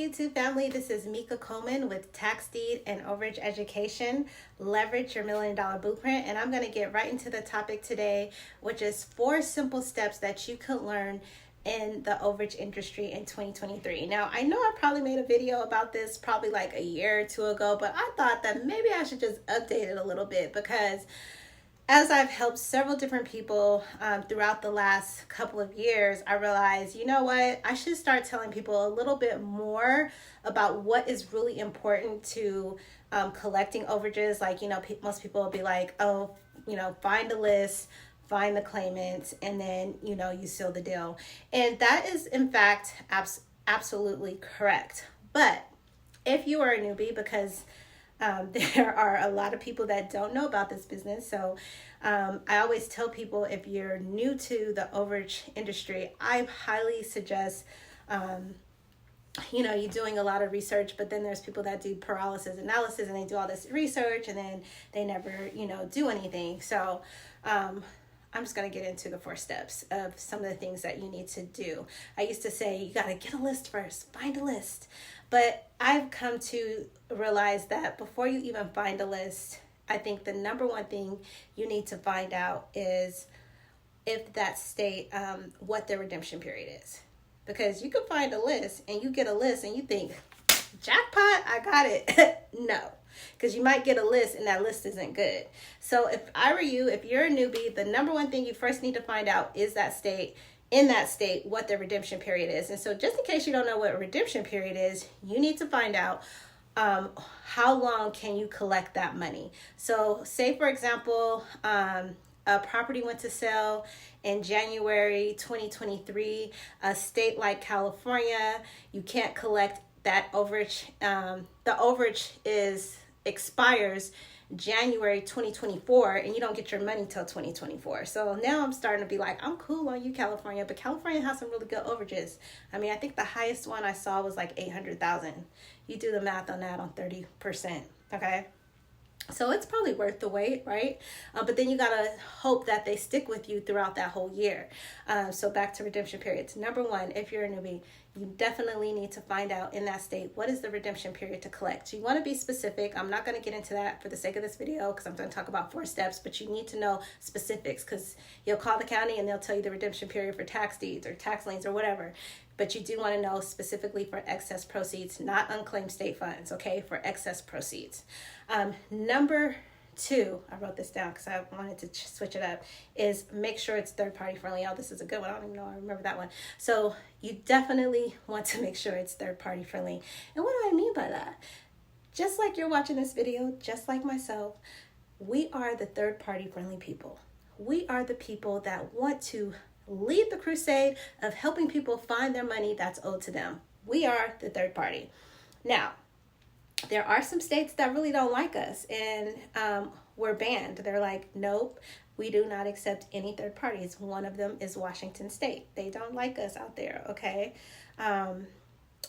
YouTube family. This is Mika Coleman with Tax Deed and Overage Education. Leverage your $1 million blueprint. And I'm going to get right into the topic today, which is 4 simple steps that you could learn in the overage industry in 2023. Now, I know I probably made a video about this probably like a year or 2 ago, but I thought that maybe I should just update it a little bit because as I've helped several different people throughout the last couple of years, I realized, you know what, I should start telling people a little bit more about what is really important to collecting overages. Like, you know, most people will be like, oh, you know, find a list, find the claimants, and then, you know, you seal the deal. And that is, in fact, absolutely correct. But if you are a newbie, because there are a lot of people that don't know about this business. So I always tell people, if you're new to the overage industry, I highly suggest, you know, you're doing a lot of research, but then there's people that do paralysis analysis and they do all this research and then they never, you know, do anything. So I'm just going to get into the 4 steps of some of the things that you need to do. I used to say, you got to get a list first, find a list. But I've come to realize that before you even find a list, I think the number one thing you need to find out is if that state, what the redemption period is. Because you can find a list and you get a list and you think, jackpot, I got it. No, because you might get a list and that list isn't good. So if I were you, if you're a newbie, the number one thing you first need to find out is that state, in that state, what the redemption period is. And so just in case you don't know what a redemption period is, you need to find out how long can you collect that money. So say, for example, a property went to sell in January 2023, a state like California, you can't collect that overage. The overage expires January 2024 and you don't get your money till 2024. So now I'm starting to be like, I'm cool on you, California, but California has some really good overages. I mean, I think the highest one I saw was like 800,000. You do the math on that on 30%. Okay. So it's probably worth the wait, right? But then you got to hope that they stick with you throughout that whole year. So back to redemption periods. Number 1, if you're a newbie, you definitely need to find out in that state, what is the redemption period to collect? You want to be specific. I'm not going to get into that for the sake of this video because I'm going to talk about 4 steps, but you need to know specifics because you'll call the county and they'll tell you the redemption period for tax deeds or tax liens or whatever. But you do want to know specifically for excess proceeds, not unclaimed state funds, okay, for excess proceeds. Number 2, I wrote this down because I wanted to switch it up, is make sure it's third-party friendly. Oh, this is a good one. I don't even know I remember that one. So you definitely want to make sure it's third-party friendly. And what do I mean by that? Just like you're watching this video, just like myself, we are the third-party friendly people. We are the people that want to lead the crusade of helping people find their money that's owed to them. We are the third party. Now, there are some states that really don't like us and we're banned. They're like, nope, we do not accept any third parties. One of them is Washington State. They don't like us out there, okay?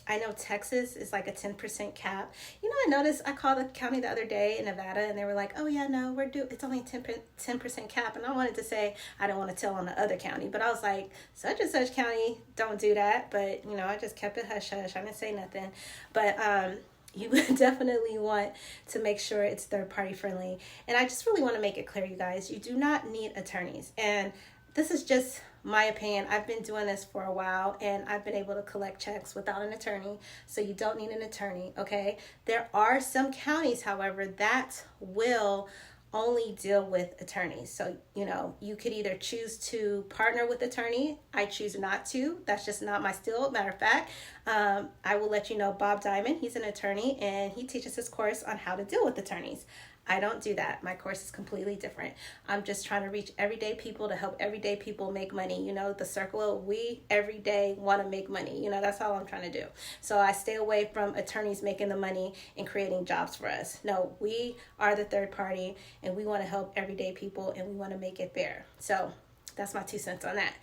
I know Texas is like a 10% cap. You know, I noticed, I called the county the other day in Nevada and they were like, oh yeah, no, it's only 10% cap. And I wanted to say, I don't want to tell on the other county, but I was like, such and such county don't do that. But, you know, I just kept it hush hush. I didn't say nothing. But you definitely want to make sure it's third party friendly. And I just really want to make it clear, you guys, you do not need attorneys. And this is just my opinion. I've been doing this for a while and I've been able to collect checks without an attorney. So you don't need an attorney, okay? There are some counties, however, that will only deal with attorneys. So, you know, you could either choose to partner with attorney. I choose not to. That's just not my style. Matter of fact, I will let you know Bob Diamond, he's an attorney and he teaches his course on how to deal with attorneys. I don't do that. My course is completely different. I'm just trying to reach everyday people to help everyday people make money. You know, the circle of we every day want to make money. You know, that's all I'm trying to do. So I stay away from attorneys making the money and creating jobs for us. No, we are the third party and we want to help everyday people and we want to make it fair. So that's my 2 cents on that.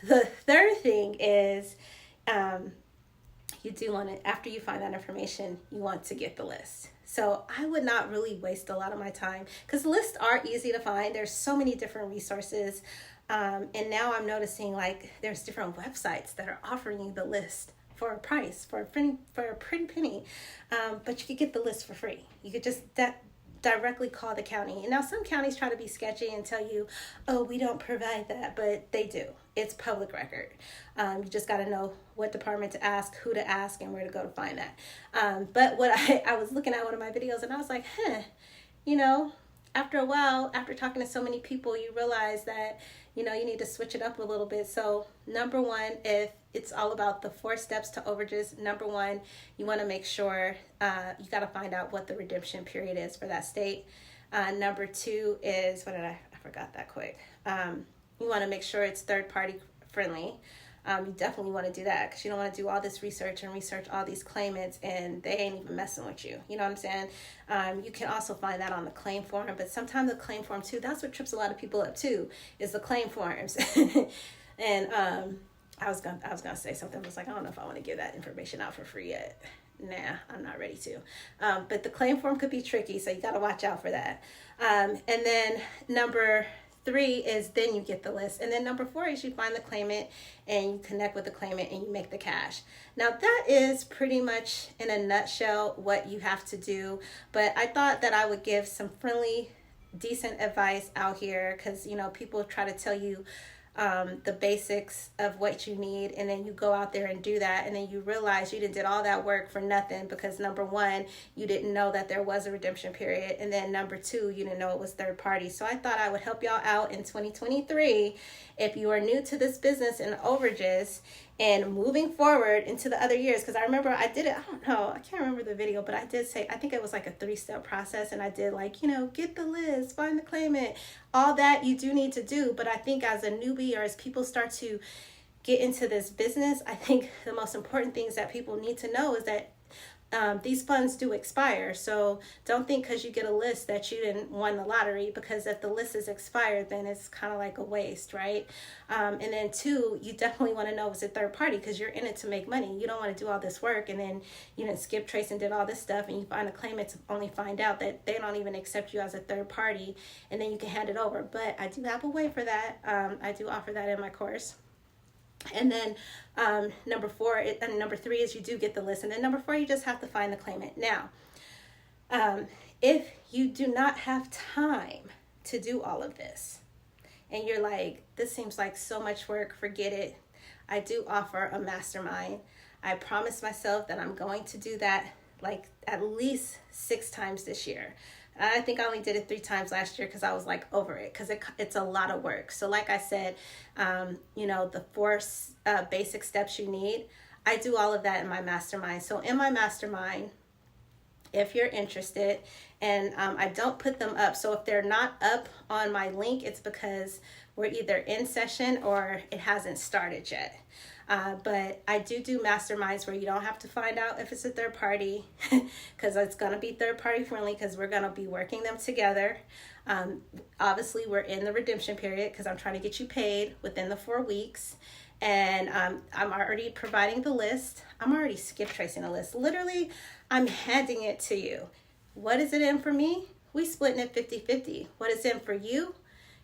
The third thing is you do want to, after you find that information, you want to get the list. So I would not really waste a lot of my time because lists are easy to find. There's so many different resources. And now I'm noticing like there's different websites that are offering you the list for a price, for a pretty penny. But you could get the list for free. You could just directly call the county. And now some counties try to be sketchy and tell you, oh, we don't provide that, but they do. It's public record. You just got to know what department to ask, who to ask, and where to go to find that. But what I was looking at one of my videos and I was like, after a while, after talking to so many people, you realize that, you need to switch it up a little bit. So number one, if it's all about the 4 steps to overages, number one, you want to make sure you got to find out what the redemption period is for that state. Number 2 is, I forgot that quick. You want to make sure it's third party friendly. You definitely want to do that because you don't want to do all this research and research all these claimants and they ain't even messing with you. You know what I'm saying? You can also find that on the claim form, but sometimes the claim form too, that's what trips a lot of people up too, is the claim forms. And I was gonna say something. I was like, I don't know if I want to give that information out for free yet. Nah, I'm not ready to. But the claim form could be tricky, so you got to watch out for that. And then number 3 is then you get the list. And then number 4 is you find the claimant and you connect with the claimant and you make the cash. Now that is pretty much in a nutshell what you have to do. But I thought that I would give some friendly, decent advice out here because, people try to tell you the basics of what you need, and then you go out there and do that, and then you realize you did all that work for nothing because number 1, you didn't know that there was a redemption period, and then number 2, you didn't know it was third party. So I thought I would help y'all out in 2023 if you are new to this business and overages and moving forward into the other years, because I remember I did it, I can't remember the video, but I did say, I think it was like a 3-step process, and I did get the list, find the claimant, all that you do need to do. But I think as a newbie or as people start to get into this business, I think the most important things that people need to know is that these funds do expire. So don't think because you get a list that you didn't win the lottery, because if the list is expired, then it's kind of like a waste, right? And then 2, you definitely want to know if it's a third party because you're in it to make money. You don't want to do all this work and then you didn't skip trace and did all this stuff and you find a claimant to only find out that they don't even accept you as a third party, and then you can hand it over. But I do have a way for that. I do offer that in my course. And then number 3 is you do get the list. And then number 4, you just have to find the claimant. Now, if you do not have time to do all of this and you're like, this seems like so much work, forget it, I do offer a mastermind. I promise myself that I'm going to do that like at least 6 times this year. I think I only did it 3 times last year because I was like over it, because it's a lot of work. So like I said, the 4 basic steps you need, I do all of that in my mastermind. So in my mastermind, if you're interested, and I don't put them up. So if they're not up on my link, it's because we're either in session or it hasn't started yet. But I do masterminds where you don't have to find out if it's a third party because it's going to be third party friendly because we're going to be working them together. Obviously, we're in the redemption period because I'm trying to get you paid within the 4 weeks. And I'm already providing the list. I'm already skip tracing the list. Literally, I'm handing it to you. What is it in for me? We splitting it 50-50. What is in for you?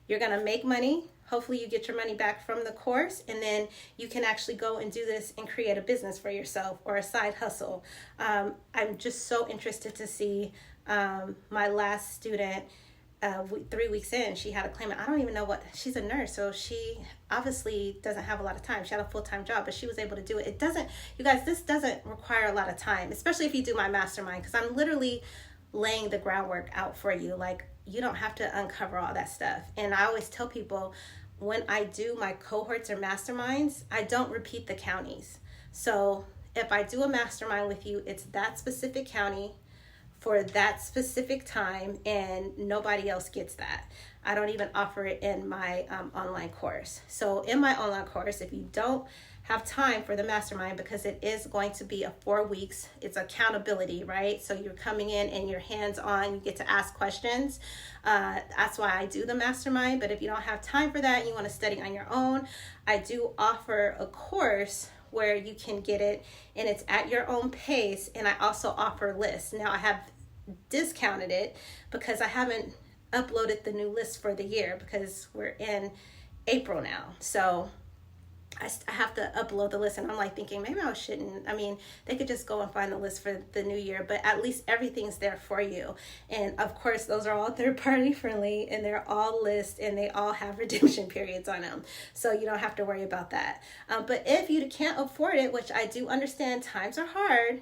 You're going to make money. Hopefully you get your money back from the course, and then you can actually go and do this and create a business for yourself or a side hustle. I'm just so interested to see my last student, 3 weeks in, she had a claimant. I don't even know she's a nurse, so she obviously doesn't have a lot of time. She had a full-time job, but she was able to do it. You guys, this doesn't require a lot of time, especially if you do my mastermind, because I'm literally laying the groundwork out for you. Like, you don't have to uncover all that stuff. And I always tell people, when I do my cohorts or masterminds, I don't repeat the counties. So if I do a mastermind with you, it's that specific county for that specific time, and nobody else gets that. I don't even offer it in my online course. So in my online course, if you don't have time for the mastermind, because it is going to be a 4 weeks, it's accountability, right? So you're coming in and you're hands-on, you get to ask questions. That's why I do the mastermind. But if you don't have time for that and you want to study on your own, I do offer a course where you can get it and it's at your own pace. And I also offer lists. Now I have discounted it because I haven't uploaded the new list for the year because we're in April now. So I have to upload the list, and I'm like thinking maybe I shouldn't. I mean, they could just go and find the list for the new year, but at least everything's there for you. And of course, those are all third party friendly, and they're all lists, and they all have redemption periods on them. So you don't have to worry about that. But if you can't afford it, which I do understand, times are hard.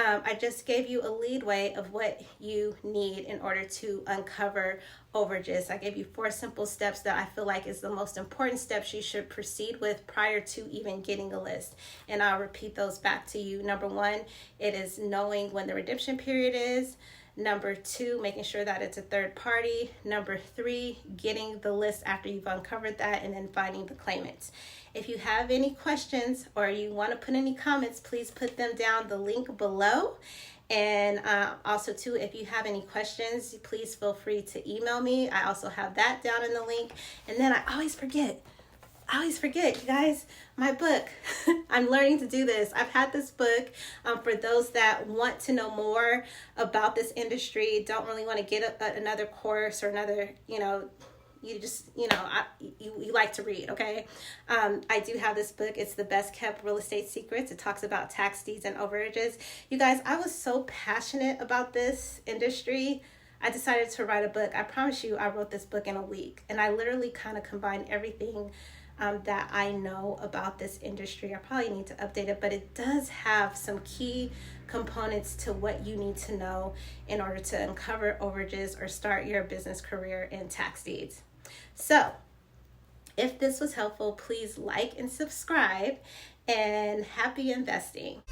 I just gave you a leadway of what you need in order to uncover overages. I gave you 4 simple steps that I feel like is the most important steps you should proceed with prior to even getting a list. And I'll repeat those back to you. Number 1, it is knowing when the redemption period is. Number 2, making sure that it's a third party. Number 3, getting the list after you've uncovered that, and then finding the claimants. If you have any questions or you want to put any comments, please put them down the link below. And also too, if you have any questions, please feel free to email me. I also have that down in the link. And then I always forget, you guys, my book. I'm learning to do this. I've had this book for those that want to know more about this industry, don't really want to get another course or another, you just, you like to read, okay? I do have this book. It's The Best Kept Real Estate Secrets. It talks about tax deeds and overages. You guys, I was so passionate about this industry. I decided to write a book. I promise you, I wrote this book in a week. And I literally kind of combined everything that I know about this industry. I probably need to update it, but it does have some key components to what you need to know in order to uncover overages or start your business career in tax deeds. So if this was helpful, please like and subscribe, and happy investing.